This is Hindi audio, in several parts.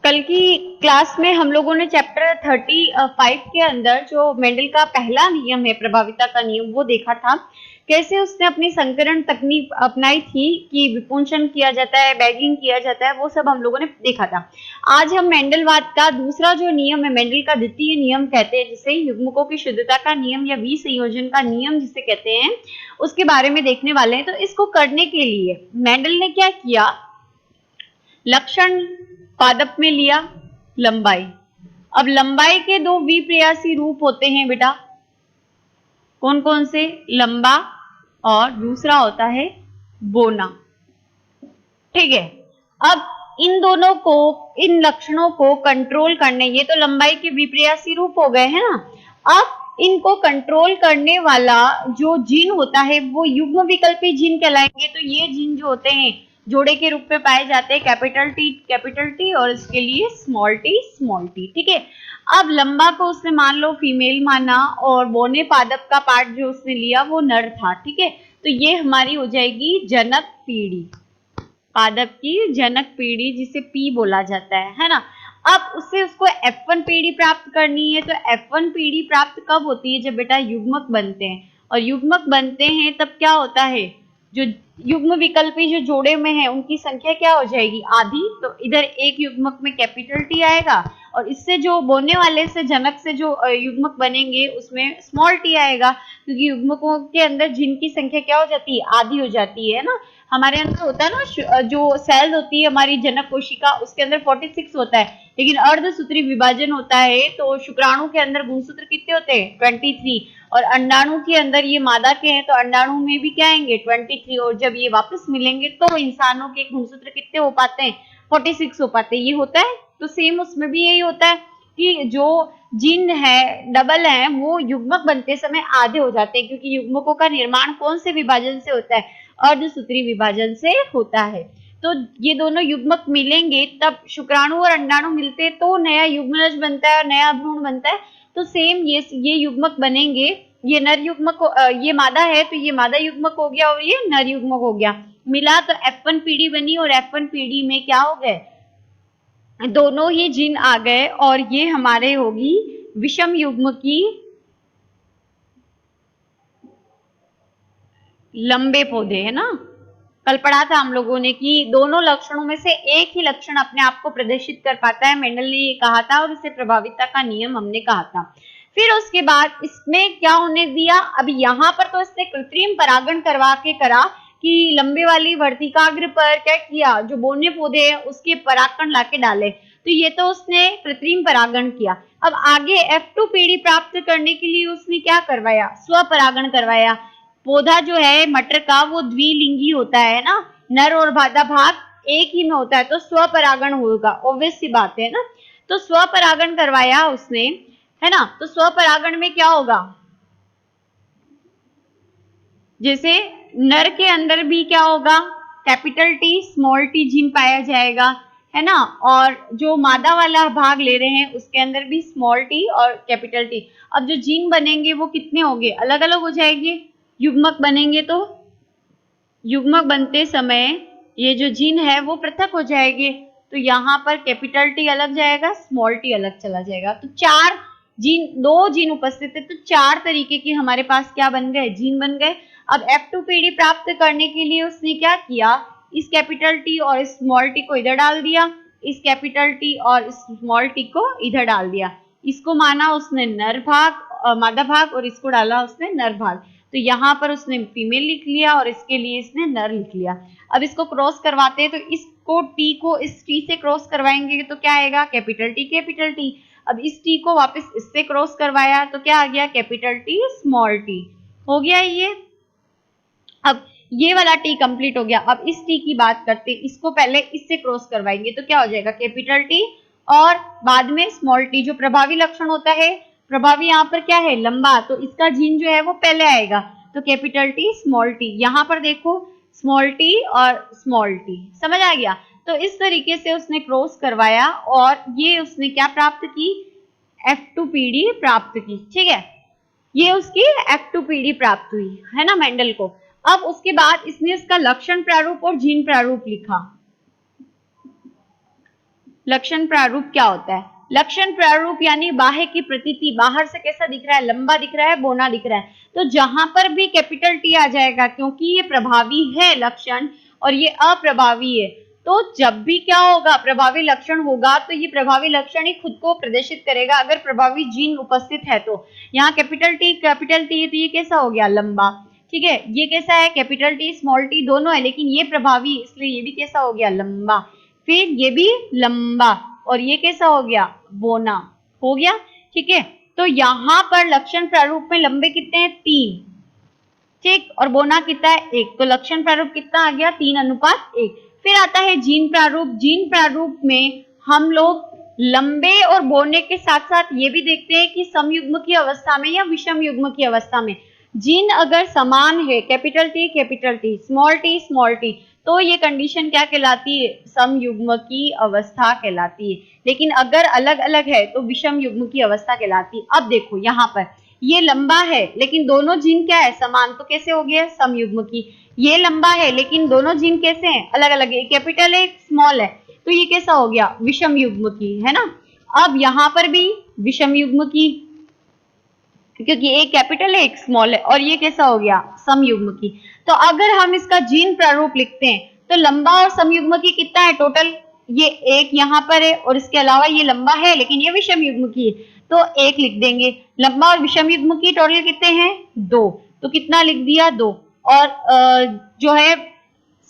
कल की क्लास में हम लोगों ने चैप्टर 35 के अंदर जो मेंडल का पहला नियम है, प्रभाविता का नियम, वो देखा था। कैसे उसने अपनी संकरण तकनीक अपनाई थी कि विपुंसन किया जाता है, बैगिंग किया जाता है, वो सब हम लोगों ने देखा था। आज हम मेंडलवाद का दूसरा जो नियम है, मेंडल का द्वितीय नियम कहते हैं, जिसे युग्मकों की शुद्धता का नियम या विसंयोजन का नियम जिसे कहते हैं, उसके बारे में देखने वाले हैं। तो इसको करने के लिए मेंडल ने क्या किया, लक्षण पादप में लिया लंबाई। अब लंबाई के दो विप्रयासी रूप होते हैं बेटा, कौन कौन से, लंबा और दूसरा होता है बोना। ठीक है, अब इन दोनों को, इन लक्षणों को कंट्रोल करने, ये तो लंबाई के विप्रयासी रूप हो गए हैं ना। अब इनको कंट्रोल करने वाला जो जीन होता है वो युग्म विकल्पी जीन कहलाएंगे। तो ये जीन जो होते हैं जोड़े के रूप में पाए जाते हैं, कैपिटल टी और इसके लिए स्मॉल टी। ठीक है, अब लंबा को उसने मान लो फीमेल माना और बोने पादप का पार्ट जो उसने लिया वो नर था। ठीक है, तो ये हमारी हो जाएगी जनक पीढ़ी, पादप की जनक पीढ़ी जिसे पी बोला जाता है ना। अब उससे उसको F1 पीढ़ी प्राप्त करनी है। तो F1 पीढ़ी प्राप्त कब होती है, जब बेटा युग्मक बनते हैं, और युग्मक बनते हैं तब क्या होता है, जो युग्म विकल्पी जो जोड़े में है उनकी संख्या क्या हो जाएगी, आधी। तो इधर एक युग्मक में कैपिटल टी आएगा और इससे जो बोने वाले से जनक से जो युग्मक बनेंगे उसमें स्मॉल टी आएगा, क्योंकि युग्मकों के अंदर जिनकी संख्या क्या हो जाती है, आधी हो जाती है ना। हमारे अंदर होता है ना, जो सेल्स होती है हमारी जनक कोशिका, उसके अंदर 46 होता है, लेकिन अर्धसूत्री विभाजन होता है तो शुक्राणु के अंदर गुणसूत्र कितने होते हैं, 23, और अंडाणु के अंदर ये मादा के हैं तो अंडाणु में भी क्या आएंगे, 23, और जब ये वापस मिलेंगे तो इंसानों के गुणसूत्र कितने हो पाते हैं, 46 हो पाते हैं। ये होता है, तो सेम उसमें भी यही होता है कि जो जीन है डबल है वो युग्मक बनते समय आधे हो जाते हैं, क्योंकि युग्मकों का निर्माण कौन से विभाजन से होता है, अर्धसूत्री विभाजन से होता है। तो ये दोनों युग्मक मिलेंगे तब शुक्राणु और अंडाणु मिलते तो नया युग्मनज बनता है और नया भ्रूण बनता है। तो सेम ये युग्मक बनेंगे, ये नर युग्मक, ये मादा है तो ये मादा युग्मक हो गया और ये नर युग्मक हो गया, मिला तो F1 पीढ़ी बनी। और F1 पीढ़ी में क्या हो गए, दोनों ही जीन आ गए और ये हमारे होगी विषम युग्म की लंबे पौधे, है ना। कल पढ़ा था हम लोगों ने कि दोनों लक्षणों में से एक ही लक्षण अपने आप को प्रदर्शित कर पाता है, मेंडल ने ये कहा था और इसे प्रभाविता का नियम हमने कहा था। फिर उसके बाद इसमें क्या होने दिया, अभी यहाँ पर तो इसने कृत्रिम परागण करवा के करा कि लंबे वाली वर्तिकाग्र पर क्या किया, जो बोने पौधे हैं उसके परागकण लाके डाले, तो ये तो उसने कृत्रिम परागण किया। अब आगे F2 पीढ़ी प्राप्त करने के लिए उसने क्या करवाया, स्वपरागण करवाया। पौधा जो है मटर का वो द्विलिंगी होता है ना, नर और मादा भाग एक ही में होता है, तो स्वपरागण होगा, ऑब्वियस सी बात है ना। तो स्वपरागण करवाया उसने, है ना। तो स्वपरागण में क्या होगा, जैसे नर के अंदर भी क्या होगा, capital T small T gene पाया जाएगा, है ना, और जो मादा वाला भाग ले रहे हैं उसके अंदर भी स्मॉल टी और कैपिटल टी। अब जो जीन बनेंगे वो कितने होंगे, अलग अलग हो जाएंगे, युग्मक बनेंगे तो युग्मक बनते समय ये जो जीन है वो पृथक हो जाएंगे, तो यहाँ पर कैपिटल टी अलग जाएगा, स्मॉल टी अलग चला जाएगा। तो चार जीन, दो जीन उपस्थित है, तो चार तरीके के हमारे पास क्या बन गए, जीन बन गए। अब F2 पीढ़ी प्राप्त करने के लिए उसने क्या किया, इस कैपिटल टी और इस स्मॉल टी को इधर डाल दिया, इस कैपिटल टी और इस स्मॉल टी को इधर डाल दिया, इसको माना उसने नर भाग, मादा भाग, और इसको डाला उसने नर भाग। तो यहाँ पर उसने फीमेल लिख लिया और इसके लिए इसने नर लिख लिया। अब इसको क्रॉस करवाते हैं, तो इसको टी को इस टी से क्रॉस करवाएंगे तो क्या आएगा, कैपिटल टी। अब इस टी को वापस इससे क्रॉस करवाया तो क्या आ गया, कैपिटल टी स्मॉल टी, हो गया ये। अब ये वाला टी कंप्लीट हो गया। अब इस टी की बात करते हैं, इसको पहले इससे क्रॉस करवाएंगे तो क्या हो जाएगा, कैपिटल टी और बाद में स्मॉल टी। जो प्रभावी लक्षण होता है, प्रभावी यहाँ पर क्या है, लंबा, तो इसका जीन जो है वो पहले आएगा, तो कैपिटल टी स्मॉल टी। यहाँ पर देखो स्मॉल टी और स्मॉल टी, समझ आ गया। तो इस तरीके से उसने क्रॉस करवाया और ये उसने क्या प्राप्त की, F2 पीढ़ी प्राप्त की। ठीक है, ये उसकी F2 पीढ़ी प्राप्त हुई, है ना मेंडल को। अब उसके बाद इसने इसका लक्षण प्रारूप और जीन प्रारूप लिखा। लक्षण प्रारूप क्या होता है? लक्षण प्रारूप यानी बाह्य की प्रतीति, बाहर से कैसा दिख रहा है, लंबा दिख रहा है, बौना दिख रहा है। तो जहां पर भी कैपिटल टी आ जाएगा, क्योंकि ये प्रभावी है लक्षण और ये अप्रभावी है, तो जब भी क्या होगा, प्रभावी लक्षण होगा, तो ये प्रभावी लक्षण ही खुद को प्रदर्शित करेगा अगर प्रभावी जीन उपस्थित है। तो यहाँ कैपिटल टी तो ये कैसा हो गया, लंबा। ठीक है, ये कैसा है, कैपिटल टी स्मॉल टी दोनों है, लेकिन ये प्रभावी, इसलिए ये भी कैसा हो गया, लंबा। फिर ये भी लंबा और ये कैसा हो गया, बोना हो गया। ठीक है, तो यहां पर लक्षण प्रारूप में लंबे कितने हैं, 3। ठीक, और बोना कितना है, 1। तो लक्षण प्रारूप कितना आ गया, 3:1। फिर आता है जीन प्रारूप। जीन प्रारूप में हम लोग लंबे और बोने के साथ साथ ये भी देखते हैं कि समयुग्म की अवस्था में या विषम युग्म की अवस्था में जीन अगर समान है, कैपिटल टी, स्मॉल टी, तो ये कंडीशन क्या कहलाती है, समयुग्म की अवस्था कहलाती है। लेकिन अगर अलग अलग है तो विषम युग्म की अवस्था कहलाती है। अब देखो यहाँ पर ये लंबा है लेकिन दोनों जीन क्या है, समान, तो कैसे हो गया, समयुग्म की। ये लंबा है लेकिन दोनों जीन कैसे हैं, अलग अलग है, कैपिटल है, स्मॉल है, तो ये कैसा हो गया, विषम युग्म की, है ना। अब यहाँ पर भी विषम युग्म की, क्योंकि एक कैपिटल है एक स्मॉल है, और ये कैसा हो गया, समयुग्म की। तो अगर हम इसका जीन प्रारूप लिखते हैं तो लंबा और समयुग्म की कितना है टोटल, ये 1 यहाँ पर है और इसके अलावा ये लंबा है लेकिन ये विषम युग्म की है, तो 1 लिख देंगे। लंबा और विषम युग्म की टोटल कितने हैं, 2, तो कितना लिख दिया, 2। और जो है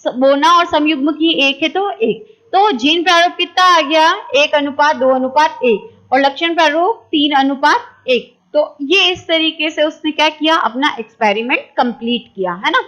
बोना और समयुग्म की 1 है तो 1। तो जीन प्रारूप कितना आ गया, 1:2:1, और लक्षण प्रारूप 3:1। तो ये इस तरीके से उसने क्या किया, अपना एक्सपेरिमेंट कंप्लीट किया, है ना।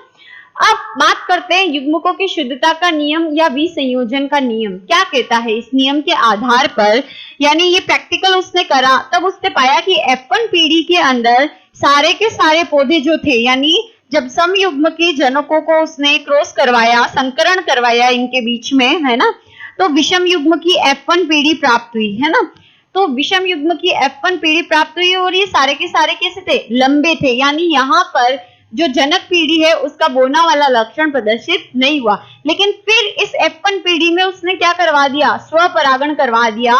अब बात करते हैं युग्मकों की शुद्धता का नियम या विसंयोजन का नियम क्या कहता है। इस नियम के आधार पर, यानी ये प्रैक्टिकल उसने करा, तब उसने पाया कि F1 पीढ़ी के अंदर सारे के सारे पौधे जो थे, यानी जब समयुग्म के जनकों को उसने क्रॉस करवाया, संकरण करवाया इनके बीच में, है ना, तो विषम युग्म की F1 पीढ़ी प्राप्त हुई, है ना। तो विषम युग्म की F1 पीढ़ी प्राप्त हुई और ये सारे के सारे कैसे थे, लंबे थे, यानी यहाँ पर जो जनक पीढ़ी है उसका बोना वाला लक्षण प्रदर्शित नहीं हुआ। लेकिन फिर इस F1 पीढ़ी में उसने क्या करवा दिया, स्वपरागण करवा दिया,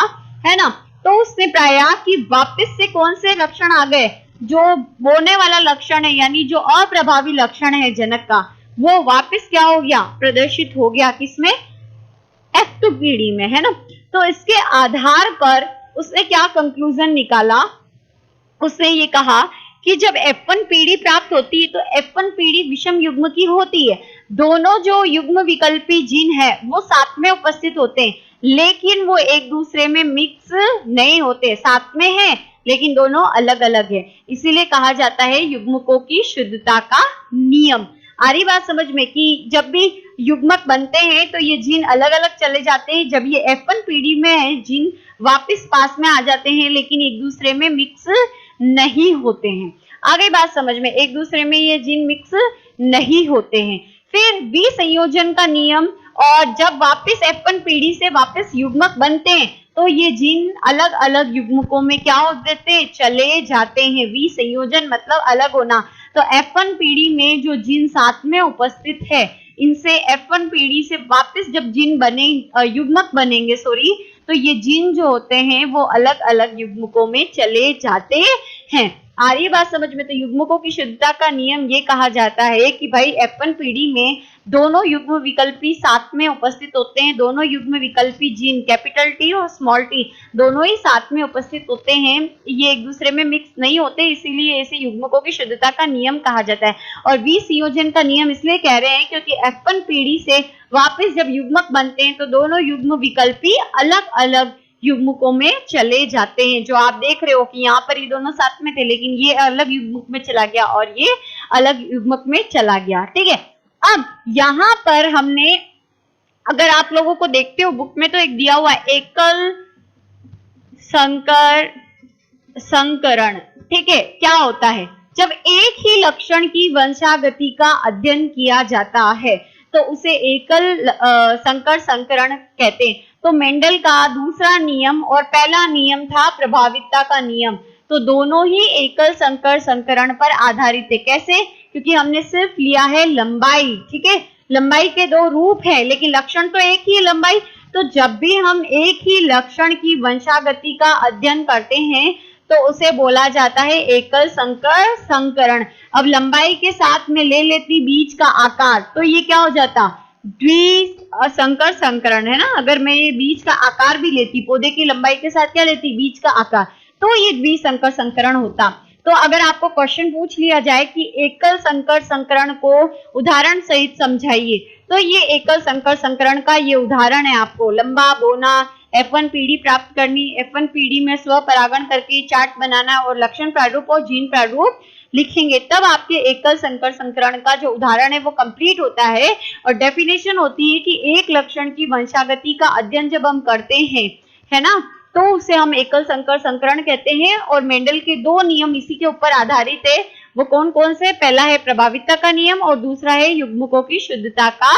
है ना। तो उसने पाया कि वापस से कौन से लक्षण आ गए, जो बोने वाला लक्षण है, यानी जो अप्रभावी लक्षण है जनक का, वो वापस क्या हो गया, प्रदर्शित हो गया, किसमें, F2 पीढ़ी में, है ना। तो इसके आधार पर उसने क्या कंक्लूजन निकाला, उसने ये कहा कि जब F1 पीढ़ी प्राप्त होती है तो F1 पीढ़ी विषम युग्म की होती है। दोनों जो युग्म विकल्पी जीन है वो साथ में उपस्थित होते हैं, लेकिन वो एक दूसरे में मिक्स नहीं होते, साथ में है लेकिन दोनों अलग अलग है। इसीलिए कहा जाता है युग्मकों की शुद्धता का नियम। आ रही बात समझ में कि जब भी युग्मक बनते हैं तो ये जीन अलग अलग चले जाते हैं, जब ये F1 पीढ़ी में है जीन वापस पास में आ जाते हैं लेकिन एक दूसरे में मिक्स नहीं होते हैं। आगे बात समझ में, एक दूसरे में ये जीन मिक्स नहीं होते हैं। फिर विसंयोजन का नियम, और जब वापस F1 पीढ़ी से वापस युग्मक बनते हैं तो ये जीन अलग अलग युग्मकों में क्या हो देते हैं, चले जाते हैं। विसंयोजन मतलब अलग होना। तो F1 पीढ़ी में जो जीन साथ में उपस्थित है, इनसे F1 पीढ़ी से वापस जब जीन बने, युग्मक बनेंगे, तो ये जीन जो होते हैं वो अलग अलग युग्मकों में चले जाते हैं। आ रही बात समझ में। तो युग्मकों की शुद्धता का नियम ये कहा जाता है कि भाई F1 पीढ़ी में दोनों युग्म विकल्पी साथ में उपस्थित होते हैं, दोनों युग्म विकल्पी जीन कैपिटल टी और स्मॉल टी दोनों ही साथ में उपस्थित होते हैं, ये एक दूसरे में मिक्स नहीं होते, इसीलिए ऐसे युग्मकों की शुद्धता का नियम कहा जाता है। और विसंयोजन का नियम इसलिए कह रहे हैं क्योंकि F1 पीढ़ी से वापस जब युग्मक बनते हैं तो दोनों युग्म विकल्पी अलग अलग युग्मकों में चले जाते हैं। जो आप देख रहे हो कि यहाँ पर ये दोनों साथ में थे लेकिन ये अलग युग्मक में चला गया और ये अलग युग्मक में चला गया, ठीक है। अब यहाँ पर हमने, अगर आप लोगों को देखते हो बुक में तो एक दिया हुआ है एकल संकर संकरण, ठीक है। क्या होता है, जब एक ही लक्षण की वंशागति का अध्ययन किया जाता है तो उसे एकल संकर संकरण कहते हैं। तो मेंडल का दूसरा नियम और पहला नियम था प्रभाविता का नियम, तो दोनों ही एकल संकर संकरण पर आधारित है। कैसे, क्योंकि हमने सिर्फ लिया है लंबाई, ठीक है। लंबाई के दो रूप है लेकिन लक्षण तो एक ही है लंबाई, तो जब भी हम एक ही लक्षण की वंशागति का अध्ययन करते हैं तो उसे बोला जाता है एकल संकर संकरण। अब लंबाई के साथ में ले लेती बीज का आकार, तो ये क्या हो जाता, द्विसंकर संकरण, है ना। अगर मैं ये बीज का आकार भी लेती, पौधे की लंबाई के साथ क्या लेती, बीज का आकार, तो ये द्विसंकर संकरण होता। तो अगर आपको क्वेश्चन पूछ लिया जाए कि एकल संकर संकरण को उदाहरण सहित समझाइए, तो ये एकल संकर संकरण का ये उदाहरण है। आपको लंबा बोना, F1 पीढ़ी प्राप्त करनी, F1 पीढ़ी में स्वपरागण करके चार्ट बनाना और लक्षण प्रारूप और जीन प्रारूप लिखेंगे, तब आपके एकल संकर संकरण का जो उदाहरण है वो कंप्लीट होता है। और डेफिनेशन होती है कि एक लक्षण की वंशागति का अध्ययन जब हम करते हैं, है ना, तो उसे हम एकल संकर संकरण कहते हैं। और मेंडल के दो नियम इसी के ऊपर आधारित है। वो कौन कौन से, पहला है प्रभाविता का नियम और दूसरा है युग्मकों की शुद्धता का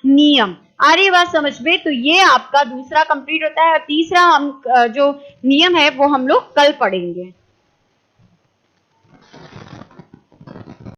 नियम। आ रही बात समझ में? तो ये आपका दूसरा कंप्लीट होता है। और तीसरा हम जो नियम है वो हम लोग कल पढ़ेंगे।